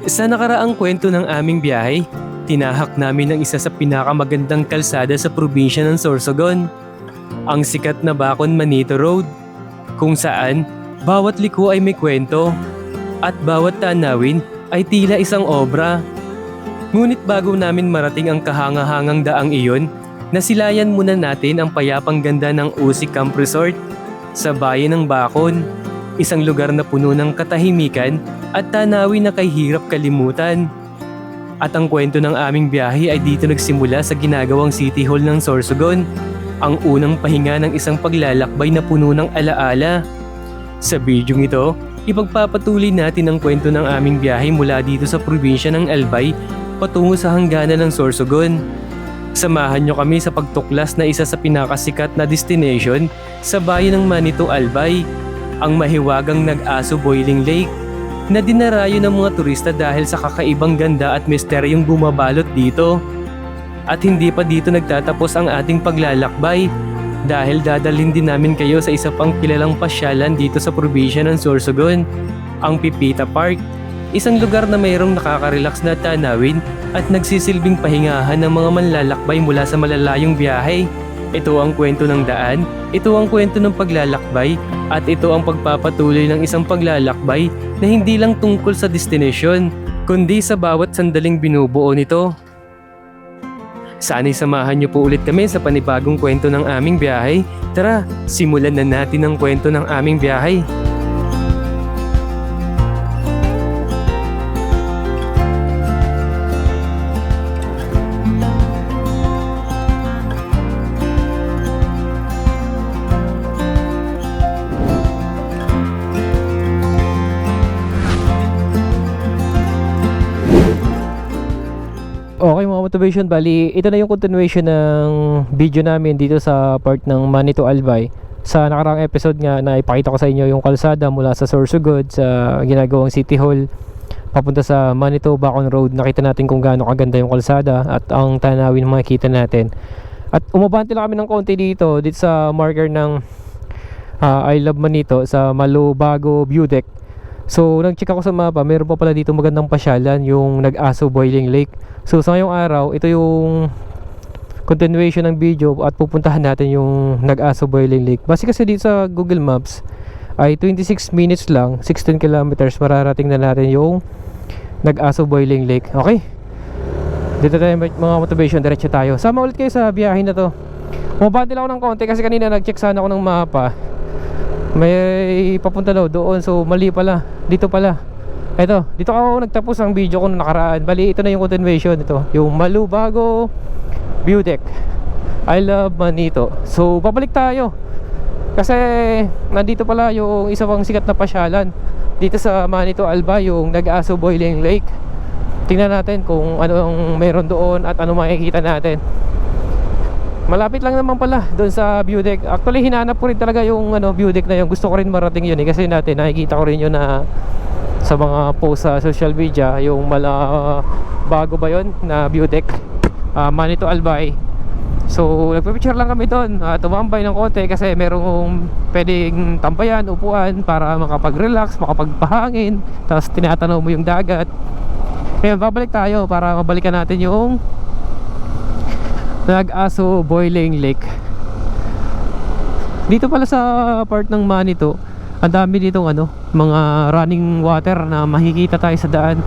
Sa nakaraang kwento ng aming biyahe, tinahak namin ang isa sa pinakamagandang kalsada sa probinsya ng Sorsogon, ang sikat na Bacon Manito Road, kung saan bawat liko ay may kwento at bawat tanawin ay tila isang obra. Ngunit bago namin marating ang kahangahangang daang iyon, nasilayan muna natin ang payapang ganda ng Usi Camp Resort sa bayan ng Bacon, isang lugar na puno ng katahimikan at tanawin na kay hirap kalimutan. At ang kwento ng aming biyahe ay dito nagsimula sa ginagawang City Hall ng Sorsogon, ang unang pahinga ng isang paglalakbay na puno ng alaala. Sa bidyong ito, ipagpapatuloy natin ang kwento ng aming biyahe mula dito sa probinsya ng Albay patungo sa hangganan ng Sorsogon. Samahan nyo kami sa pagtuklas na isa sa pinakasikat na destination sa bayan ng Manito, Albay, ang mahiwagang Nag-Aso Boiling Lake, na dinarayo ng mga turista dahil sa kakaibang ganda at misteryong bumabalot dito. At hindi pa dito nagtatapos ang ating paglalakbay, dahil dadalhin din namin kayo sa isa pang kilalang pasyalan dito sa probinsya ng Sorsogon, ang Pipita Park, isang lugar na mayroong nakaka-relax na tanawin at nagsisilbing pahingahan ng mga manlalakbay mula sa malalayong biyahe. Ito ang kwento ng daan, ito ang kwento ng paglalakbay, at ito ang pagpapatuloy ng isang paglalakbay na hindi lang tungkol sa destinasyon, kundi sa bawat sandaling binubuo nito. Sana'y samahan niyo po ulit kami sa panibagong kwento ng aming biyahe. Tara, simulan na natin ang kwento ng aming biyahe. Okay mga motivation, bali ito na yung continuation ng video namin dito sa part ng Manito, Albay. Sa nakaraang episode nga na ipakita ko sa inyo yung kalsada mula sa Sorsogon sa ginagawang City Hall papunta sa Manito Bacon Road. Nakita natin kung gaano kaganda yung kalsada at ang tanawin makikita natin. At umabante lang kami ng konti dito sa marker ng I Love Manito sa Malubago View Deck. So nag-check ako sa mapa, meron pa pala dito magandang pasyalan, yung Nag-Aso Boiling Lake. So sa ngayong araw, ito yung continuation ng video at pupuntahan natin yung Nag-Aso Boiling Lake. Base kasi dito sa Google Maps ay 26 minutes lang, 16 kilometers, mararating na natin yung Nag-Aso Boiling Lake. Okay? Dito tayo mga motivation, diretso tayo. Sama ulit kayo sa biyahe na to. Umabante lang ako ng konti kasi kanina nag-check sana ako ng mapa. May papunta daw doon, so mali pala. Dito pala. Dito ako nagtapos ang video ko nung nakaraan. Bali, ito na yung continuation. Ito, yung Malubago View Deck, I Love Manito. So, babalik tayo kasi nandito pala yung isa pang sikat na pasyalan dito sa Manito, Albay, yung Nag-Aso Boiling Lake. Tingnan natin kung ano ang meron doon at ano makikita natin. Malapit lang naman pala doon sa view deck. Actually, hinanap ko rin talaga yung view deck na yun. Gusto ko rin marating yun kasi natin nakikita ko rin yun na sa mga post sa social media, yung bago ba yun na view deck, Manito, Albay. So nagpipicture lang kami doon, tumambay ng konti kasi merong pwedeng tambayan, upuan para makapag-relax, makapagpahangin, tapos tinatanaw mo yung dagat. Ngayon babalik tayo para mabalikan natin yung Nag-Aso Boiling Lake. Dito pala sa part ng Manito, ang dami ditong mga running water na makikita tayo sa daan.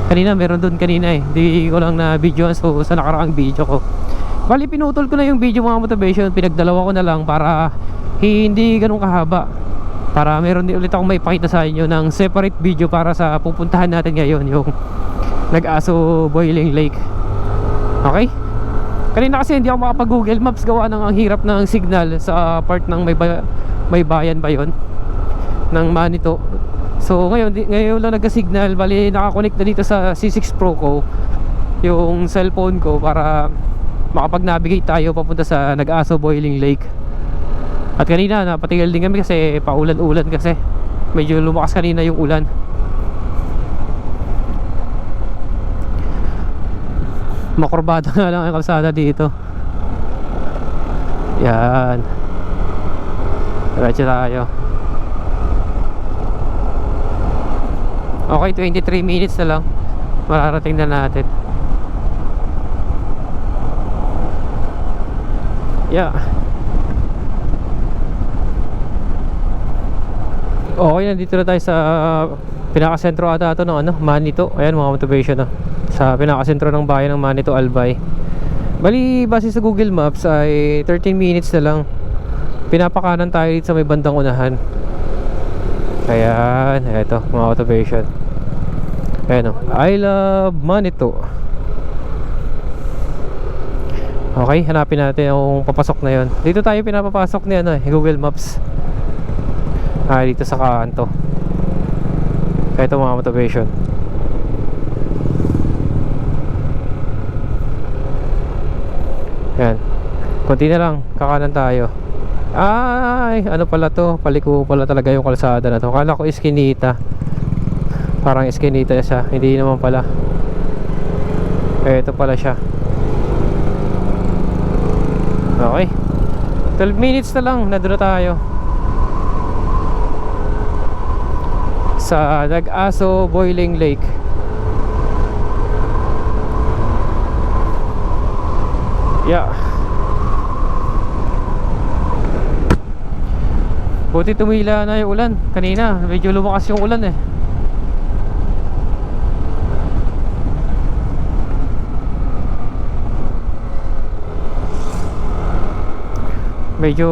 Kanina meron doon kanina hindi ko lang na video, so sa nakaraang video ko. Bali pinutol ko na yung video mga motivation, pinagdalawa ko na lang para hindi ganun kahaba, para meron din ulit akong may pakita sa inyo ng separate video para sa pupuntahan natin ngayon, yung Nag-Aso Boiling Lake. Okay? Kanina kasi hindi ako makapag Google Maps, gawa ng ang hirap ng signal sa part ng may bayan ba yun ng Manito. So ngayon lang nagka-signal. Bali nakakonect na dito sa C6 Pro ko yung cellphone ko para makapag-navigate tayo papunta sa Nag-Aso Boiling Lake. At kanina napatigil din kami kasi paulan-ulan, kasi medyo lumakas kanina yung ulan. Makurbado nga lang ang kalsada dito. Yan, diretso tayo. Okay, 23 minutes na lang. mararating na natin. Yeah. Okay, nandito na tayo sa pinakasentro ata ito ng Manito. Ayan mga motivation sa pinakasentro ng bayan ng Manito Albay. Bali, base sa Google Maps ay 13 minutes na lang. Pinapakanan tayo dito sa may bandang unahan. Ayan, eto mga motivation. Ayan I love Manito. Okay, hanapin natin yung papasok na yon. Dito tayo pinapapasok ni Google Maps. Dito sa kanto. Kaya ito mga motivation. Yan. Konti na lang, kakanan tayo. Ay, ano pala to? Paliko pala talaga yung kalsada na to. Kala ko iskinita. Parang iskinita siya. Hindi naman pala. Ito pala siya. Okay. 12 minutes na lang, nandun na tayo sa Nag-Aso Boiling Lake. Yeah. Buti tumila na yung ulan. Kanina medyo lumakas yung ulan medyo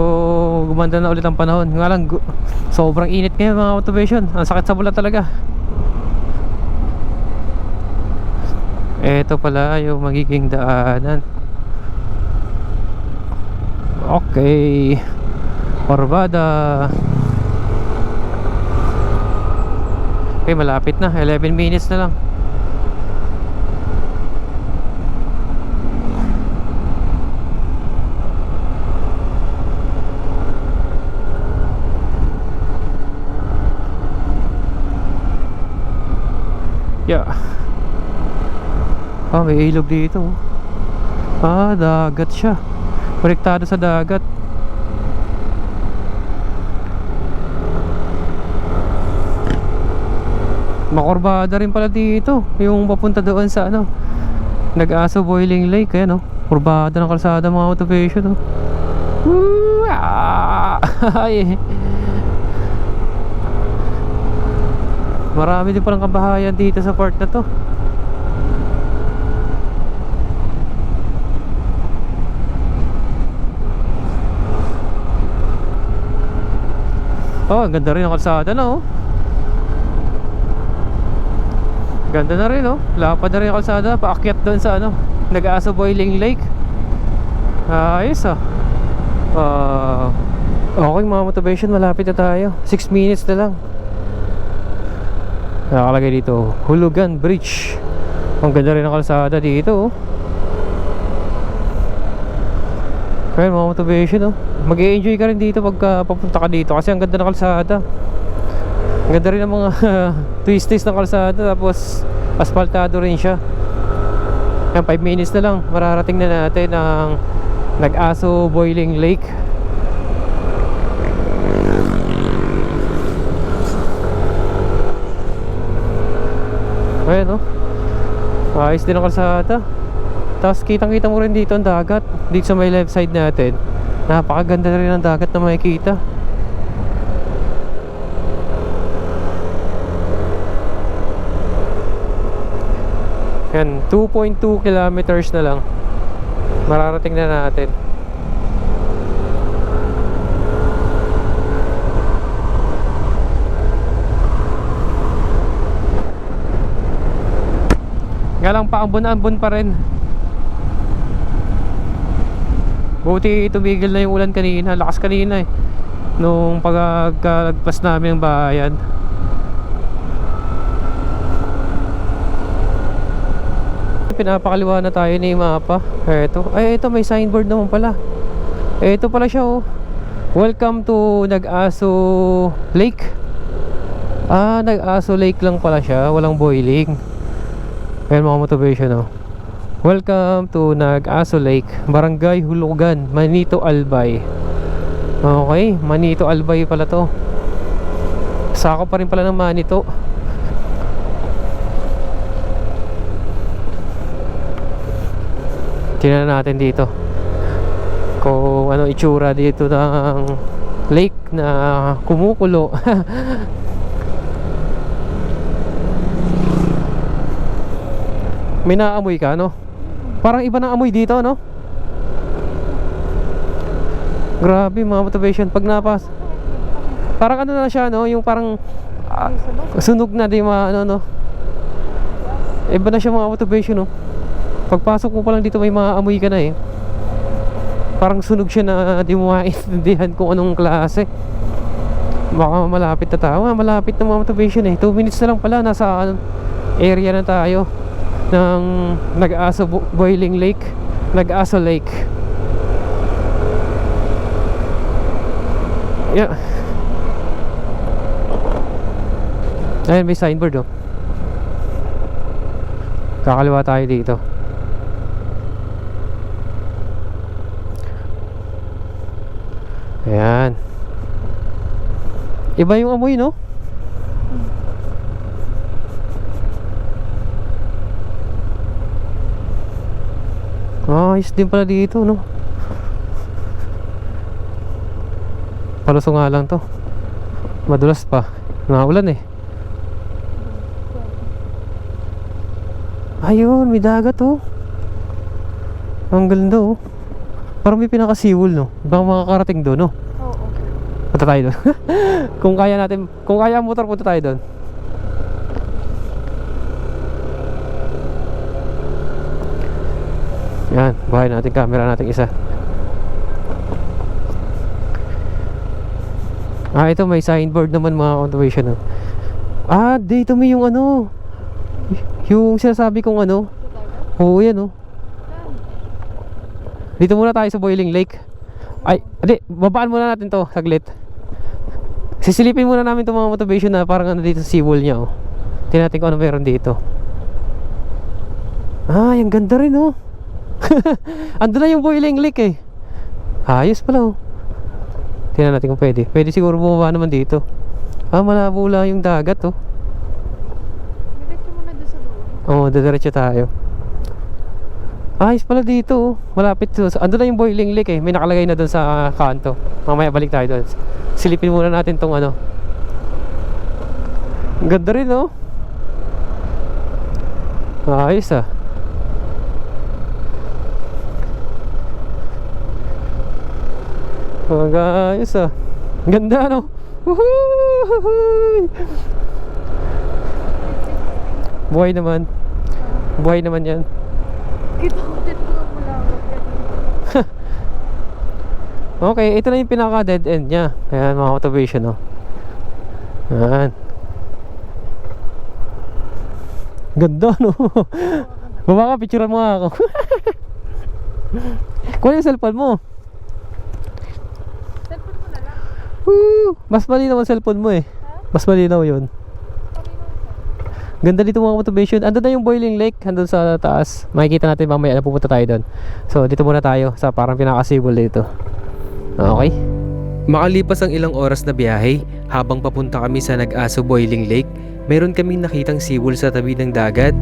gumanda na ulit ang panahon. Nga lang sobrang init ngayon mga motivation. Ang sakit sa bulat talaga. Ito pala yung magiging daanan. Okay, Corbada. Okay, malapit na, 11 minutes na lang. Yeah. May ilog dito. Dagat siya. Konektado sa dagat. Makorbada rin pala dito. Yung papunta doon sa Nag-Aso Boiling Lake. Ayan kurbada ng kalsada mga motivation Marami din palang kabahayan dito sa part na to. Ang ganda rin ang kalsada na Ganda na rin lapad na rin ang kalsada. Paakyat doon sa Nag-Aso Boiling Lake. Ayos okay mga motivation, malapit na tayo. 6 minutes na lang. Nakalagay dito Hulugan Bridge. Ang ganda rin ang kalsada dito Kaya mga motivation mag-i-enjoy ka rin dito pagka papunta ka dito kasi ang ganda ng kalsada. Ang ganda rin ng mga twisties ng kalsada, tapos asfaltado rin siya. Yan, 5 minutes na lang mararating na natin ang Nag-Aso Boiling Lake. Ayan ayos din ang kalsada. Tapos kitang kita mo rin dito ang dagat. Dito sa may left side natin, napakaganda rin ang dagat na makikita. Yan, 2.2 kilometers na lang mararating na natin. Nga lang paambon-ambon pa rin. Buti tumigil na yung ulan kanina. Lakas kanina nung pagkalagpas namin ng bayan. Pinapakaliwa na tayo ni mapa. Ito may signboard naman pala. Ito pala siya Welcome to Nag-Aso Lake. Nag-Aso Lake lang pala siya, walang boiling. Ayan mga motivation Welcome to Nag-Aso Lake, Barangay Hulugan, Manito Albay. Okay, Manito Albay pala to. Sakop pa rin pala ng Manito. Tingnan natin dito kung ano itsura dito ng lake na kumukulo. May naamoy ka, no? Parang iba ng amoy dito, no? Grabe mga motivation. Pag napas, parang ano na siya, no? Yung parang sunog na di ano, no? Iba na siya mga motivation, no? Pagpasok mo pa lang dito may maamoy ka na eh. Parang sunog siya na di mo maintindihan kung anong klase. Baka malapit na tayo. Malapit na mga motivation eh. 2 minutes na lang pala. Nasa area na tayo ng Nag-Aso Boiling Lake, Nag-Aso Lake. Yeah. Ayun, may signboard, oh. Kakaliwa tayo dito. Ayan. Iba yung amoy, no? Ayos din pala dito, no? Paluso nga lang to. Madulas pa. Naulan eh. Ayun, may dagat, oh. Ang ganda, oh. Parang may pinaka-seawall, no? Baka makakarating doon, no? Oo. Punta tayo doon. Kung kaya natin, kung kaya ang motor, punta tayo doon. Yan, bahay natin camera natin isa. Ito may signboard naman mga conservation, no? Dito may yung ano, yung sinasabi kong ano. Oo, yan, oh. Dito muna tayo sa Boiling Lake. Ay, hindi, babaan muna natin to saglit. Sisilipin muna namin itong mga motivation na parang ano dito sa seawall niya, oh. Tingnan natin kung ano meron dito. Yung ganda rin, oh. Andun na yung Boiling Lake eh. Ayos pala, oh. Tingnan natin kung pwede. Pwede siguro bumaba naman dito. Malabo lang yung dagat, oh. Diretso muna doon sa dulo. Oo, diretso tayo. Ayos pala dito, oh. Malapit to. Andun na yung Boiling Lake eh. May nakalagay na doon sa kanto. Mamaya balik tayo doon. Silipin muna natin tong ano. Ganda rin, oh. Ayos, ah. Ayos, ah. Ganda, no? Woohoo! Buhay naman. Buhay naman yan. Kita ko dyan ko ang malawak yan. Okay, ito na yung pinaka dead end nya. Ayan mga motivation, no? Ayan. Ganda, no? Baba ka, picturean mo nga ako. Kuha yung cellphone mo. Cellphone mo na lang. Mas malinaw ang cellphone mo eh. Mas malinaw yun. Ganda dito mga motivation. Andun na yung Boiling Lake, andun sa taas. Makikita natin mamaya na pupunta tayo doon. So dito muna tayo sa parang pinaka-seawall dito. Okay. Makalipas ang ilang oras na biyahe, habang papunta kami sa Nag-Aso Boiling Lake, meron kaming nakitang seawall sa tabi ng dagat.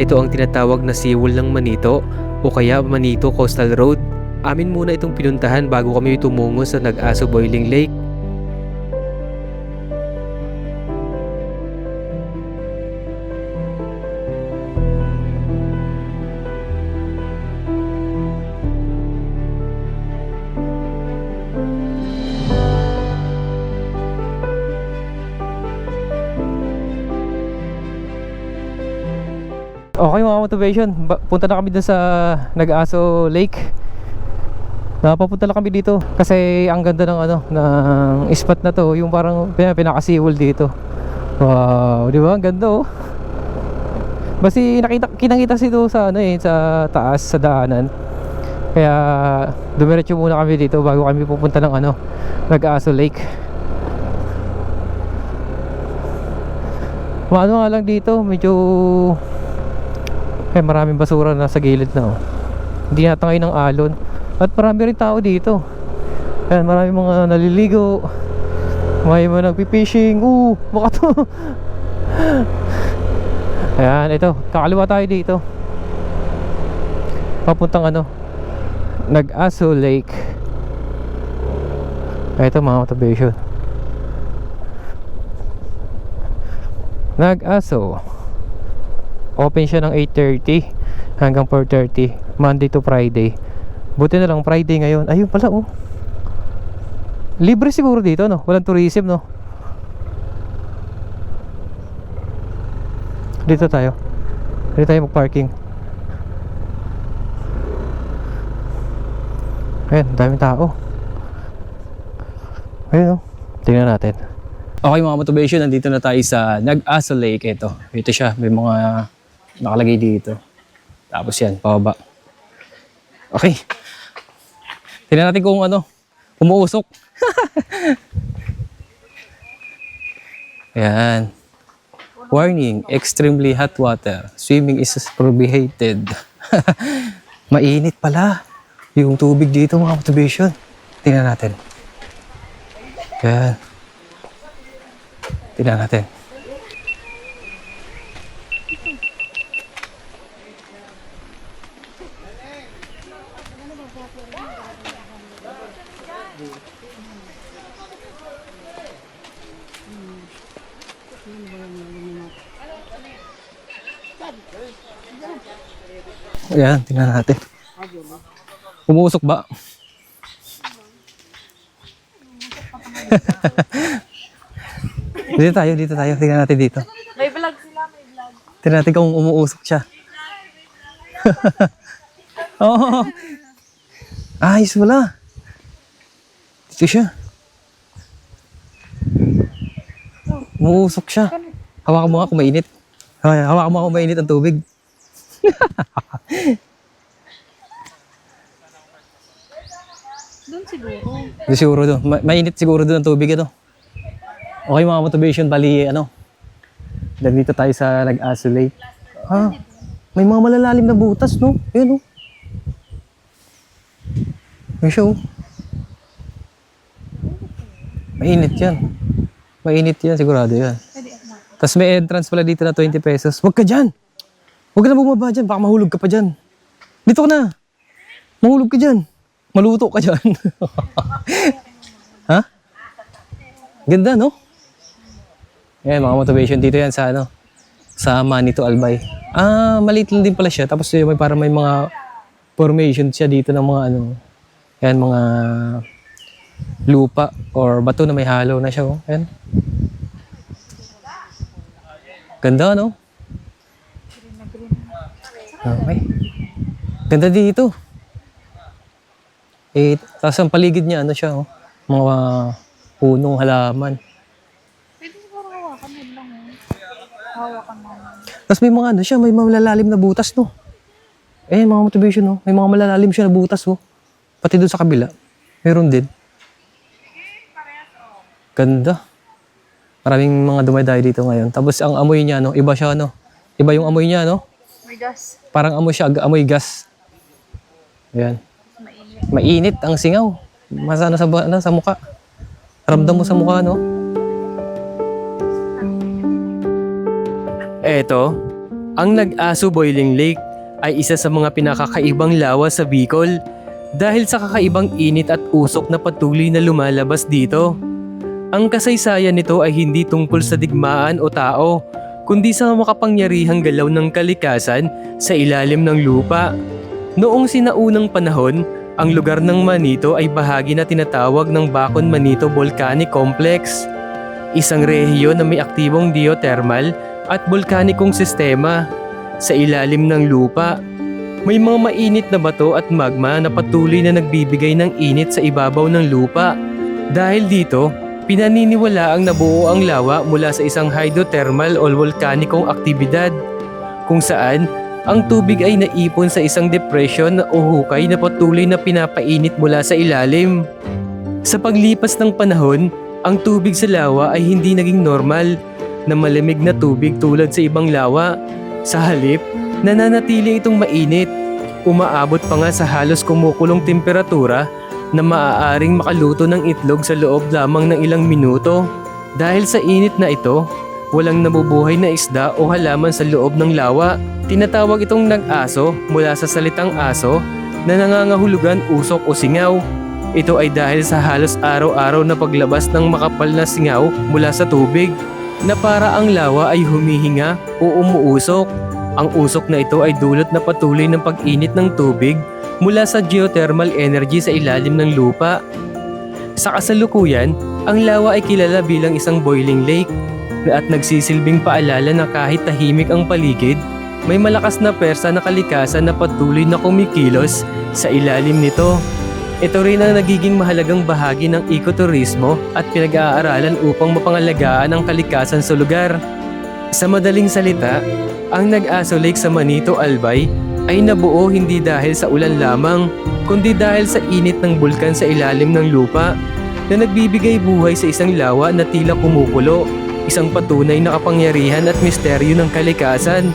Ito ang tinatawag na seawall ng Manito o kaya Manito Coastal Road. Amin muna itong pinuntahan bago kami tumungo sa Nag-Aso Boiling Lake. Okay mga motivation, punta na kami dun sa Nag-Aso Lake. Napapunta na kami dito kasi ang ganda ng ano, ng spot na to, yung parang pinaka-seawall dito. Wow, di ba? Ang ganda, oh. Basi kinakita dito sa ano eh, sa taas sa daanan. Kaya dumiretso muna kami dito bago kami pupunta ng ano, Nag-Aso Lake. Maano nga lang dito, medyo maraming basura na sa gilid na, oh. Hindi natangay ng alon. At marami rin tao dito. Ayan, marami mga naliligo. May mga nagpipishing. Baka to. Ayan, ito. Kakaliwa tayo dito. Papuntang ano, Nag-Aso Lake. Ito mga motivation. Nag-Aso. Open siya ng 8:30 hanggang 4:30 Monday to Friday. Buti na lang Friday ngayon. Ayun pala oh. Libre siguro dito no. Walang tourism no. Dito tayo. Dito tayo mag-parking. Ayan, daming tao. Ayun oh. Tingnan natin. Okay mga motivation, nandito na tayo sa Nag-Aso Lake. Ito siya, may mga nakalagay dito. Tapos yan, pababa. Okay. Tingnan natin kung ano, umuusok. Ayan. Warning, extremely hot water. Swimming is prohibited. Mainit pala yung tubig dito mga motivation. Tingnan natin. Ayan. Tingnan natin. Ayan, tingnan natin. Umuusok ba? Dito tayo. Tingnan natin dito. May vlog sila, may vlog. Tingnan natin kung umuusok siya. Oo. Ayos wala. Dito siya. Umuusok siya. Hawakan mo nga kung mainit. Hawakan mo nga kung mainit ang tubig. Doon siguro. Siguro doon. Mainit siguro doon ang tubig ito. Okay mga motivation, bali dito tayo sa Nag-Aso Lake. May mga malalalim na butas, no? Ayun, oh. Ayun siya, oh. Mainit yan, sigurado yan. Tapos may entrance pala dito na 20 pesos. Huwag ka dyan! Huwag ka na bumaba dyan, baka mahulog ka pa dyan. Dito ka na! Mahulog ka dyan. Maluto ka dyan. Ha? Ganda, no? Ayan, mga motivation dito yan sa sa Manito Albay. Maliit lang din pala siya. Tapos may para may mga formation siya dito ng mga yan, mga lupa or bato na may halo na siya. Oh. Ayan. Ganda, no? Okay. Ganda dito. Tapos ang paligid niya, siya, oh. Mga punong halaman. Pwede siguro hawakan yun lang. Hawakan mo. Tapos may mga siya, may malalalim na butas, no? Mga motivation, no? May mga malalalim siya na butas, oh. Pati doon sa kabila. Meron din. Ganda. Maraming mga dumadayo dito ngayon. Tapos ang amoy niya, no? Iba siya, no? Iba yung amoy niya, no? May gas. Parang amoy siya, amoy gas. Ayan. Mainit ang singaw. Masa sa mukha. Ramdam mo sa mukha, no? Eto, ang Nag-Aso Boiling Lake ay isa sa mga pinakakaibang lawa sa Bicol dahil sa kakaibang init at usok na patuloy na lumalabas dito. Ang kasaysayan nito ay hindi tungkol sa digmaan o tao, kundi sa makapangyarihang galaw ng kalikasan sa ilalim ng lupa. Noong sinaunang panahon, ang lugar ng Manito ay bahagi na tinatawag ng Bacon Manito Volcanic Complex, isang rehiyon na may aktibong geothermal at volkanikong sistema sa ilalim ng lupa. May mga mainit na bato at magma na patuloy na nagbibigay ng init sa ibabaw ng lupa. Dahil dito, pinaniniwala ang nabuo ang lawa mula sa isang hydrothermal o volkanikong aktibidad, kung saan ang tubig ay naipon sa isang depression o hukay na patuloy na pinapainit mula sa ilalim. Sa paglipas ng panahon, ang tubig sa lawa ay hindi naging normal na malamig na tubig tulad sa ibang lawa. Sa halip, nananatili itong mainit. Umaabot pa nga sa halos kumukulong temperatura na maaaring makaluto ng itlog sa loob lamang ng ilang minuto. Dahil sa init na ito, walang nabubuhay na isda o halaman sa loob ng lawa. Tinatawag itong nag-aso mula sa salitang aso na nangangahulugan usok o singaw. Ito ay dahil sa halos araw-araw na paglabas ng makapal na singaw mula sa tubig na para ang lawa ay humihinga o umuusok. Ang usok na ito ay dulot na patuloy ng pag-init ng tubig mula sa geothermal energy sa ilalim ng lupa. Sa kasalukuyan, ang lawa ay kilala bilang isang boiling lake at nagsisilbing paalala na kahit tahimik ang paligid, may malakas na persa na kalikasan na patuloy na kumikilos sa ilalim nito. Ito rin ang nagiging mahalagang bahagi ng ekoturismo at pinag-aaralan upang mapangalagaan ang kalikasan sa lugar. Sa madaling salita, ang Nag-Aso Lake sa Manito Albay ay nabuo hindi dahil sa ulan lamang, kundi dahil sa init ng bulkan sa ilalim ng lupa na nagbibigay buhay sa isang lawa na tila kumukulo, isang patunay na kapangyarihan at misteryo ng kalikasan.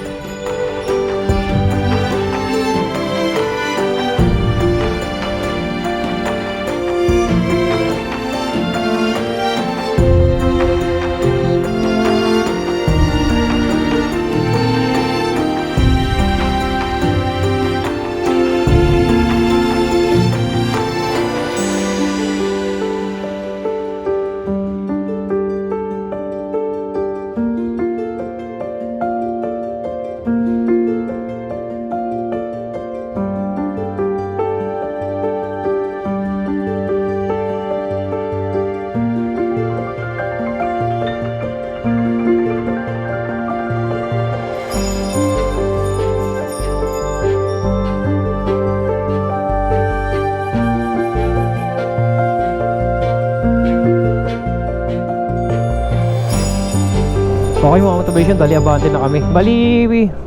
Okay mga motivation, bali abante na kami. Bali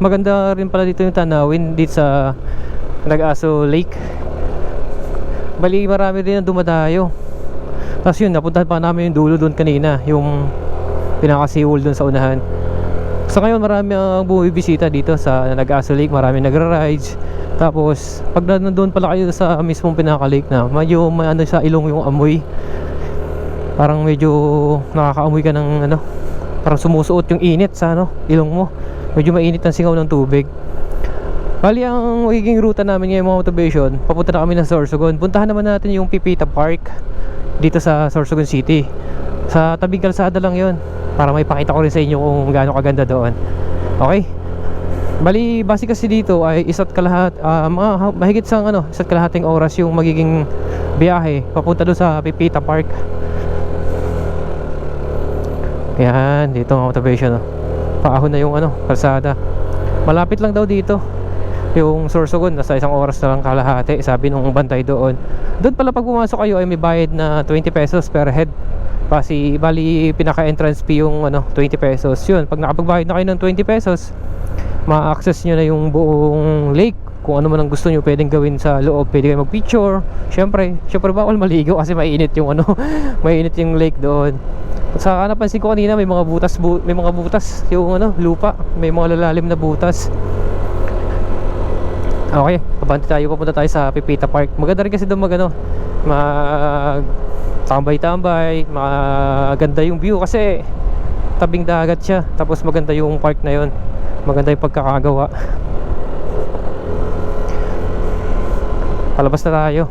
maganda rin pala dito yung tanawin dito sa Nag-Aso Lake. Bali marami rin ang dumadayo. Tapos yun, napuntahan pa namin yung dulo doon kanina, yung pinaka-seawall doon sa unahan. So ngayon marami ang bumibisita dito sa Nag-Aso Lake, marami nagra-rides. Tapos pag nandun pala kayo sa mismong pinaka-lake na, medyo may ano sa ilong yung amoy. Parang medyo nakakaamoy ka ng ano, parang sumusuot yung init sa ano, ilong mo. Medyo mainit ang singaw ng tubig. Bali ang magiging ruta namin ngayon mga motivation, papunta na kami ng Sorsogon. Puntahan naman natin yung Pipita Park dito sa Sorsogon City. Sa tabing kalsada lang yon, para may pakita ko rin sa inyo kung gaano kaganda doon. Okay? Bali base kasi dito ay isa't mahigit sang ano, isa't kalahating oras yung magiging biyahe papunta doon sa Pipita Park. Yan, dito mga motivation, oh. Paahon na yung ano, kalsada. Malapit lang daw dito yung Sorsogon, nasa isang oras na lang kalahati, sabi nung bantay doon. Doon pala pag pumasok kayo ay may bayad na 20 pesos per head. Bali pinaka-entrance fee yung ano, 20 pesos. Yun, pag nakapagbayad na kayo ng 20 pesos, ma-access nyo na yung buong lake. Kung ano man ang gusto nyo pwedeng gawin sa loob, pwede kayo mag-picture. Syempre bawal maligo kasi mainit yung ano, mainit yung lake doon. Sa napansin ko kanina may mga butas yung ano, lupa, may mga lalalim na butas. Okay, papunta tayo sa Pipita Park. Maganda rin kasi doon tambay-tambay, maganda yung view kasi tabing dagat siya. Tapos maganda yung park na yon, maganda yung pagkakagawa. Palabas na tayo.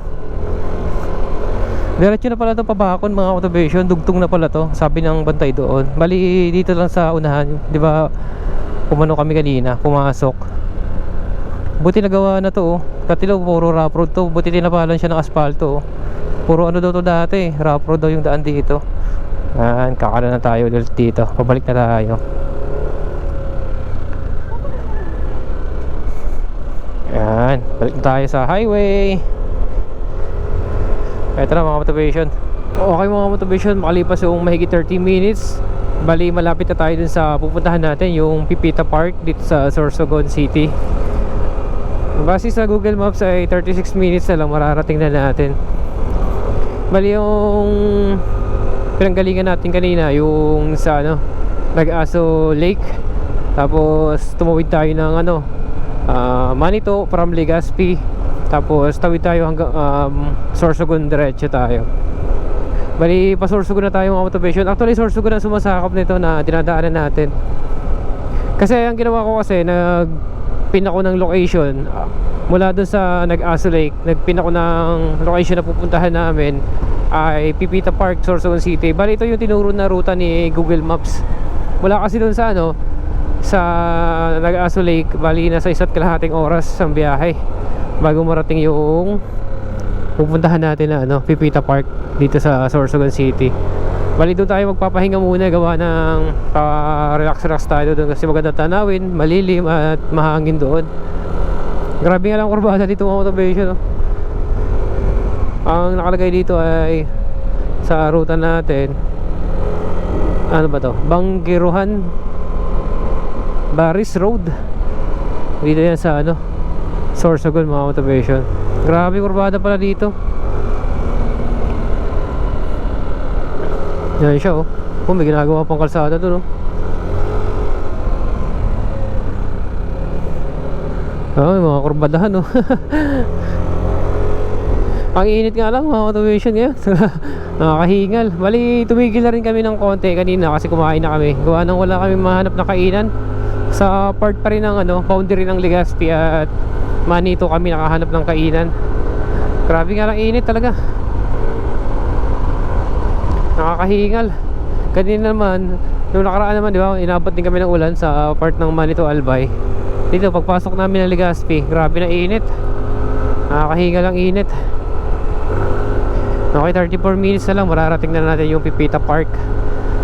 Diretso na pala ito pabakon mga motivation, dugtong na pala to, sabi ng bantay doon. Bali dito lang sa unahan, di ba? Pumano kami kanina, pumasok. Buti nagawa na to, oh. Dati daw puro rough road to, buti tinapalan siya ng asfalto, oh. Puro ano daw to dati, rough road daw yung daan dito. Yan, kakala na tayo ulit dito, pabalik na tayo. Yan, balik na tayo sa highway. Ito na mga motivation. Okay mga motivation, makalipas yung mahigit 30 minutes, bali malapit na tayo dun sa pupuntahan natin, yung Pipita Park dito sa Sorsogon City. Base sa Google Maps ay 36 minutes na lang mararating na natin. Bali yung pinanggalingan natin kanina, yung sa ano, Nag-Aso Lake. Tapos tumawid tayo ng ano, Manito from Legazpi. Tapos tawid tayo hanggang Sorsogon, diretso tayo. Bali pa Sorsogon na tayo mga motivation. Actually Sorsogon ang sumasakop nito na dinadaanan natin. Kasi ang ginawa ko kasi, nagpin ako ng location mula dun sa Nag-Aso Lake, nagpin ako ng location na pupuntahan namin ay Pipita Park, Sorsogon City. Bali ito yung tinuro na ruta ni Google Maps. Mula kasi dun sa sa Nag-Aso Lake, bali nasa 1.5 oras ang biyahe bago marating yung pupuntahan natin na Pipita Park dito sa Sorsogon City. Bali doon tayo magpapahinga muna, gawa ng relax tayo doon kasi maganda tanawin, malilim at mahangin doon. Grabe nga lang kurbada dito mga motivation. Ang nakalagay dito ay sa ruta natin, ano ba to? Banggiruhan Baris Road. Dito yan sa Sorsogon mga motivation. Grabe kurbada pala dito. Yan siya may ginagawa pang kalsada doon Ay, mga kurbadahan Ang init nga lang mga motivation ngayon. Nakakahingal. Bali tumigil na rin kami ng konti kanina kasi kumain na kami. Gawa nang wala kami mahanap na kainan sa part pa rin ng boundary ng Legazpi at Manito kami nakahanap ng kainan. Grabe nga lang init talaga. Nakakahingal. Kanina naman, nung nakaraan naman, di ba, inabot din kami ng ulan sa part ng Manito Albay. Dito, pagpasok namin ng Legazpi, grabe na init. Nakakahingal ang init. Okay, 34 minutes na lang, mararating na natin yung Pipita Park.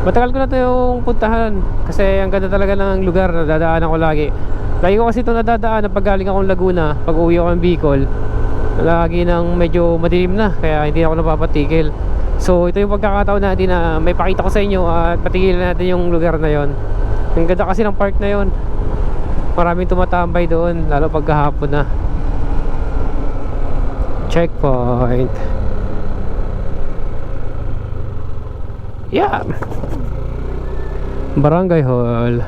Matagal ko na ito yung puntahan kasi ang ganda talaga ng lugar na dadaanan ko lagi. Lagi ko kasi ito nadadaan pag galing akong Laguna, pag uwi ako ng Bicol. Lagi nang medyo madilim na, kaya hindi ako napapatigil. So ito yung pagkakataon natin na may pakita ko sa inyo at patigilan natin yung lugar na yon. Ang ganda kasi ng park na yon. Maraming tumatambay doon, lalo pagkahapon na. Checkpoint. Yeah. Barangay Hall,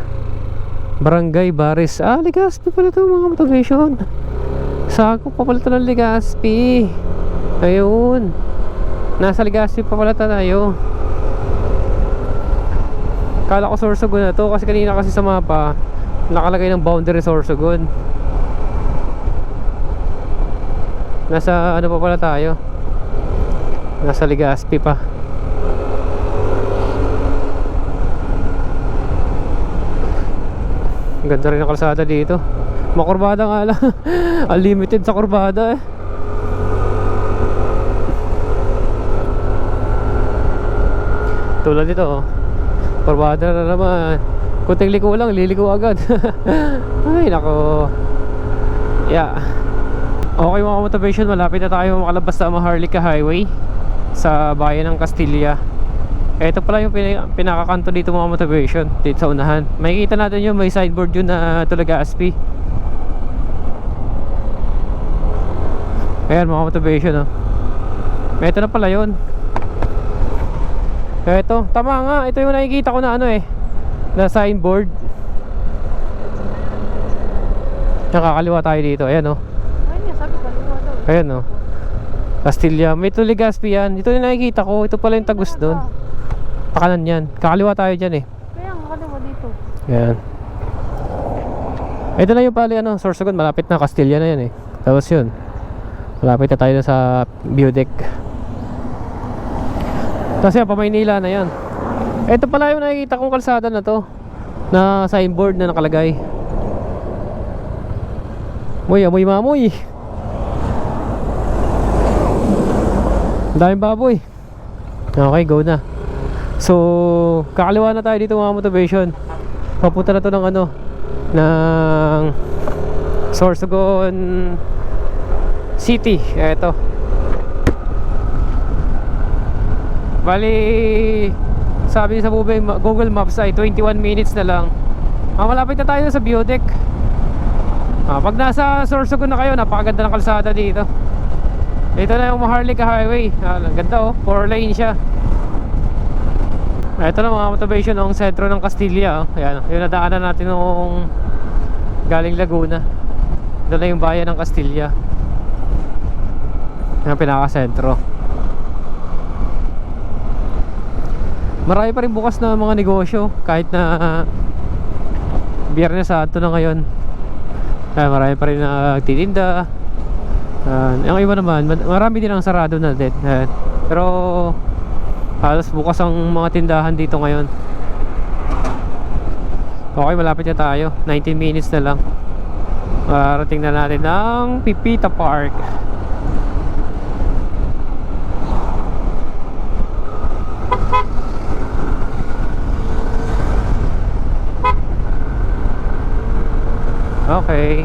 Barangay Baris. Legazpi pala ito mga motivation. Sako pa pala ito ng Legazpi. Ayun, nasa Legazpi pa pala tayo. Kala ko Sorsogon na to kasi kanina kasi sa mapa nakalagay ng boundary Sorsogon. Nasa pa pala tayo, nasa Legazpi pa. Ganda rin ang kalsada dito. Makurbada nga lang. Unlimited sa kurbada Tulad dito kurbada na naman. Kunting liko lang, liliko agad. Ay nako. Yeah. Okay mga motivation, malapit na tayo makalabas sa Maharlika Highway sa bayan ng Castilla. Ito pala yung pinakakanto dito mga motivation, dito sa unahan. Makikita natin yung may signboard yun na Legazpi. Ayan mga motivation Ito na pala yun. Ito, tama nga, ito yung nakikita ko na na signboard. Nakakaliwa tayo dito, ayan Ayun, sabi ko, liwa daw. Ayan Castilla, may Legazpi yan. Ito yung nakikita ko, ito pala yung tagus doon. Pakanan yan, kakaliwa tayo dyan Kaya nga kaliwa dito. Ayan. Ito na yung pali Sorsogon, malapit na, Castilla na yan Tapos yun, malapit na tayo sa view deck. Tapos yan, pa Maynila na yan. Ito pala yung nakikita kong kalsada na to, na signboard na nakalagay. Amoy mamoy. Daming baboy. Okay, go na. So, kakaliwa na tayo dito mga motivation. Papunta na to ng ng Sorsogon City. Eto. Bali, sabi sa Google Maps ay 21 minutes na lang. Malapit na tayo sa view deck. Pag nasa Sorsogon na kayo, napakaganda ng kalsada dito. Ito na yung Maharlika Highway. Ang ganda 4 lane siya. Ito na mga motivation ng sentro ng Castilla Ayan, yung nadaanan natin nung galing Laguna. Ito na yung bayan ng Castilla. Yung pinaka-sentro. Marami pa rin bukas na mga negosyo kahit na Biyernes Santo na ngayon. Marami pa rin nagtitinda, Yung iba naman, marami din ang sarado na din. Pero halos bukas ang mga tindahan dito ngayon. Okay, malapit na tayo. 19 minutes na lang. Mararating na natin ng Pipita Park. Okay.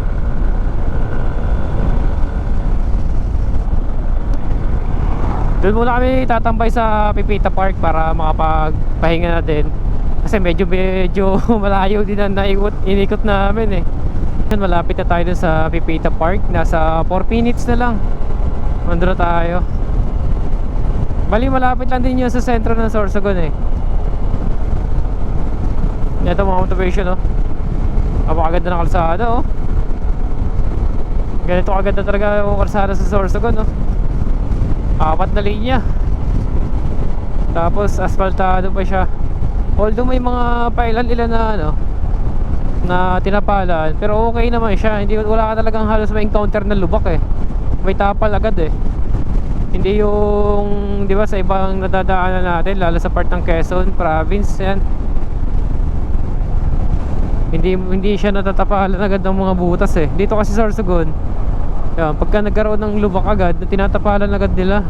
Doon muna kami tatambay sa Pipita Park para makapagpahinga na din. Kasi medyo malayo din ang inikot namin eh. Malapit na tayo dun sa Pipita Park. Nasa 4 minutes na lang. Mandro tayo. Bali malapit lang din yun sa sentro ng Sorsogon eh. Ito mga motivation oh. Napakaganda ng kalsada oh. Ganito kaganda talaga yung kalsada sa Sorsogon oh. 4 na linya. Tapos asfaltado pa siya. Although may mga pailan-ilan na ano na tinapalan, pero okay naman siya. Wala ka talagang halos ma-encounter na lubak eh. May tapal agad eh. Hindi yung, di ba, sa ibang nadadaanan natin, lalo sa part ng Quezon province yan. Hindi siya natatapalan agad ng mga butas eh. Dito kasi sa Sorsogon, yan, pagka nagkaroon ng lubak agad, tinatapalan agad nila.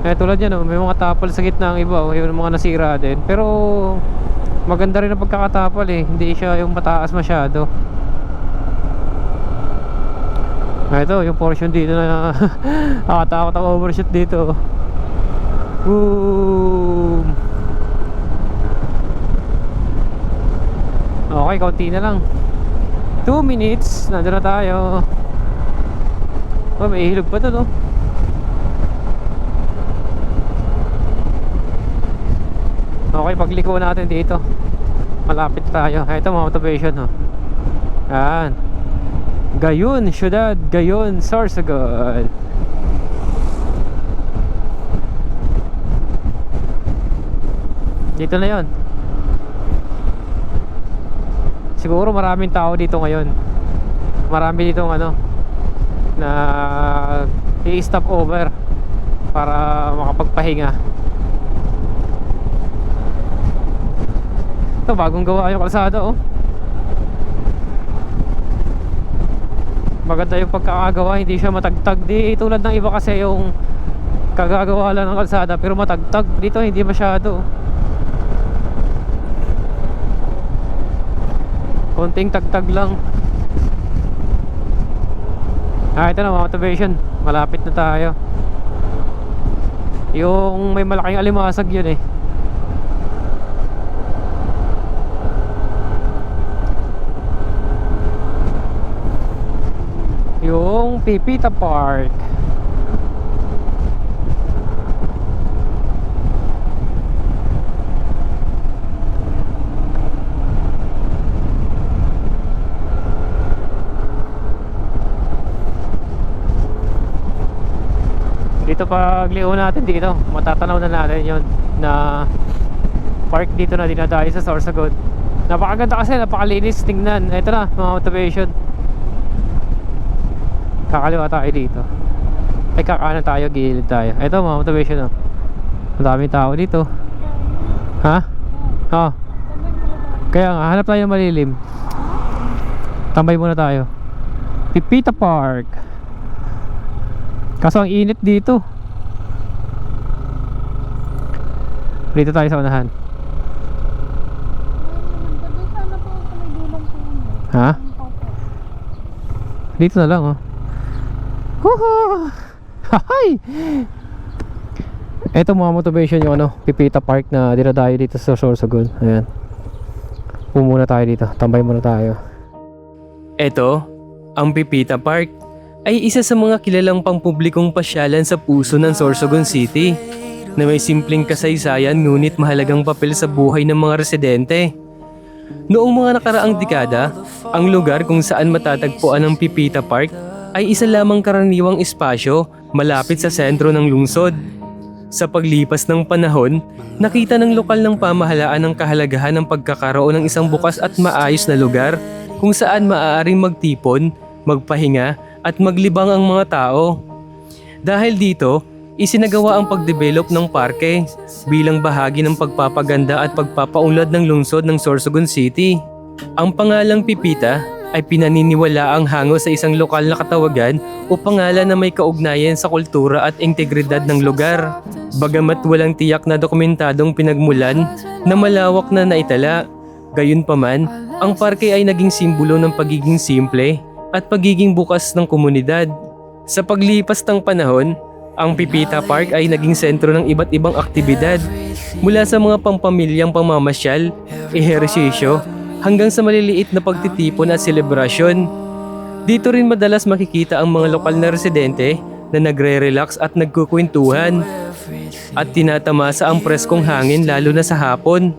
Tulad yan, may mga tapal sa gitna ng iba, yung mga nasira din. Pero maganda rin ang pagkakatapal eh. Hindi siya yung mataas masyado. Ito, yung portion dito na nakatakot ang overshoot dito. Boom! Okay, kaunti na lang. 2 minutes, nandun na tayo. Oh, may ihilog pa to no. Okay, pagliko natin dito. Malapit tayo. Ito mga motivation no. Yan. Gayon, syudad, Gayon, Sorsogon. Dito na yon. Siguro maraming tao dito ngayon. Marami dito ano na i-stop over para makapagpahinga. Ito bagong gawa yung kalsada oh. Maganda yung pagkakagawa, hindi siya matagtag. Di tulad ng iba kasi yung kagagawa lang ng kalsada pero matagtag. Dito hindi masyado. Konting tagtag lang. Ito na mga motivation. Malapit na tayo. Yung may malaking alimasag yun eh. Yung Pipita Park. Dito pagliho natin dito, matatanaw na natin yon na park dito na dinadayo sa Sorsogon. Napakaganda kasi, napakalinis tingnan. Ito na mga motivation. Kakaliwa tayo dito. Ay kakanan tayo, gilid tayo. Ito mga motivation oh. Madaming tao dito. Ha? Oh. Kaya nga, hanap tayo ng malilim. Tambay muna tayo. Pipita Park. Kaso ang init dito. Dito tayo sa unahan. Sana po sa may dulong po. Ha? Dito na lang oh. Woohoo! Hay! Ito mga motivation yung ano, Pipita Park na dinadayo dito sa Sorsogon. Ayan. Pumuna tayo dito. Tambay muna tayo. Ito, ang Pipita Park ay isa sa mga kilalang pangpublikong pasyalan sa puso ng Sorsogon City na may simpleng kasaysayan ngunit mahalagang papel sa buhay ng mga residente. Noong mga nakaraang dekada, ang lugar kung saan matatagpuan ang Pipita Park ay isa lamang karaniwang espasyo malapit sa sentro ng lungsod. Sa paglipas ng panahon, nakita ng lokal ng pamahalaan ang kahalagahan ng pagkakaroon ng isang bukas at maayos na lugar kung saan maaaring magtipon, magpahinga at maglibang ang mga tao. Dahil dito, isinagawa ang pagdevelop ng parke bilang bahagi ng pagpapaganda at pagpapaunlad ng lungsod ng Sorsogon City. Ang pangalang Pipita ay pinaniniwala ang hango sa isang lokal na katawagan o pangalan na may kaugnayan sa kultura at integridad ng lugar. Bagamat walang tiyak na dokumentadong pinagmulan na malawak na naitala, gayunpaman, ang parke ay naging simbolo ng pagiging simple at pagiging bukas ng komunidad. Sa paglipas ng panahon, ang Pipita Park ay naging sentro ng iba't ibang aktibidad mula sa mga pampamilyang pamamasyal, ehersisyo, hanggang sa maliliit na pagtitipon at selebrasyon. Dito rin madalas makikita ang mga lokal na residente na nagre-relax at nagkukwentuhan at tinatamasa ang preskong hangin lalo na sa hapon.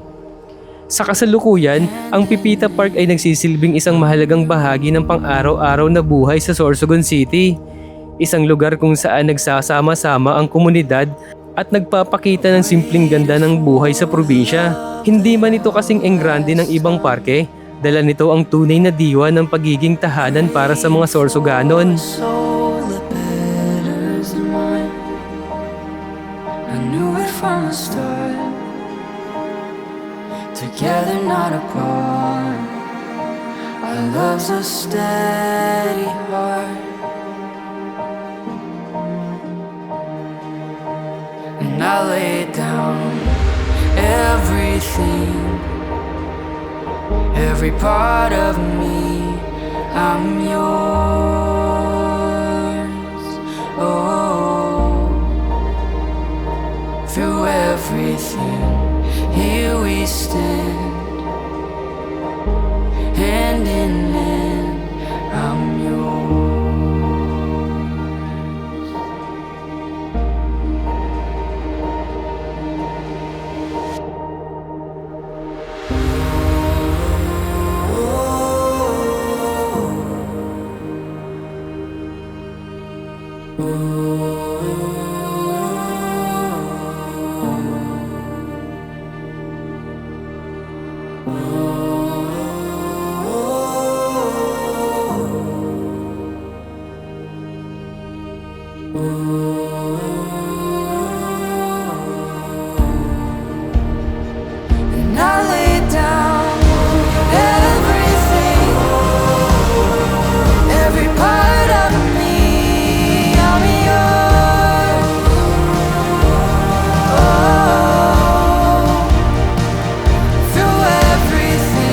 Sa kasalukuyan, ang Pipita Park ay nagsisilbing isang mahalagang bahagi ng pang-araw-araw na buhay sa Sorsogon City. Isang lugar kung saan nagsasama-sama ang komunidad at nagpapakita ng simpleng ganda ng buhay sa probinsya. Hindi man ito kasing enggrande ng ibang parke, dala nito ang tunay na diwa ng pagiging tahanan para sa mga Sorsoganon. Soul that betters than mine. I knew it from the start. Together, not apart. Our love's a steady heart. And I lay down everything, every part of me. I'm yours. Oh, through everything, here we stand, hand in hand. I'm yours. And I lay down everything, every part of me. I'm yours. Oh, through everything,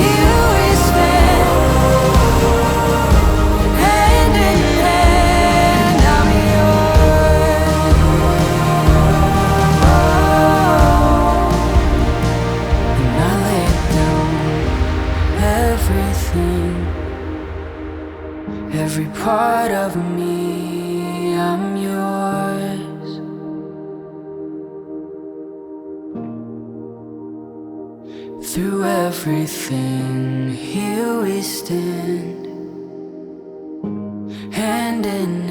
here we stand, hand in hand. I'm yours. And I lay down everything, every part of me. I'm yours. Through everything, here we stand, hand in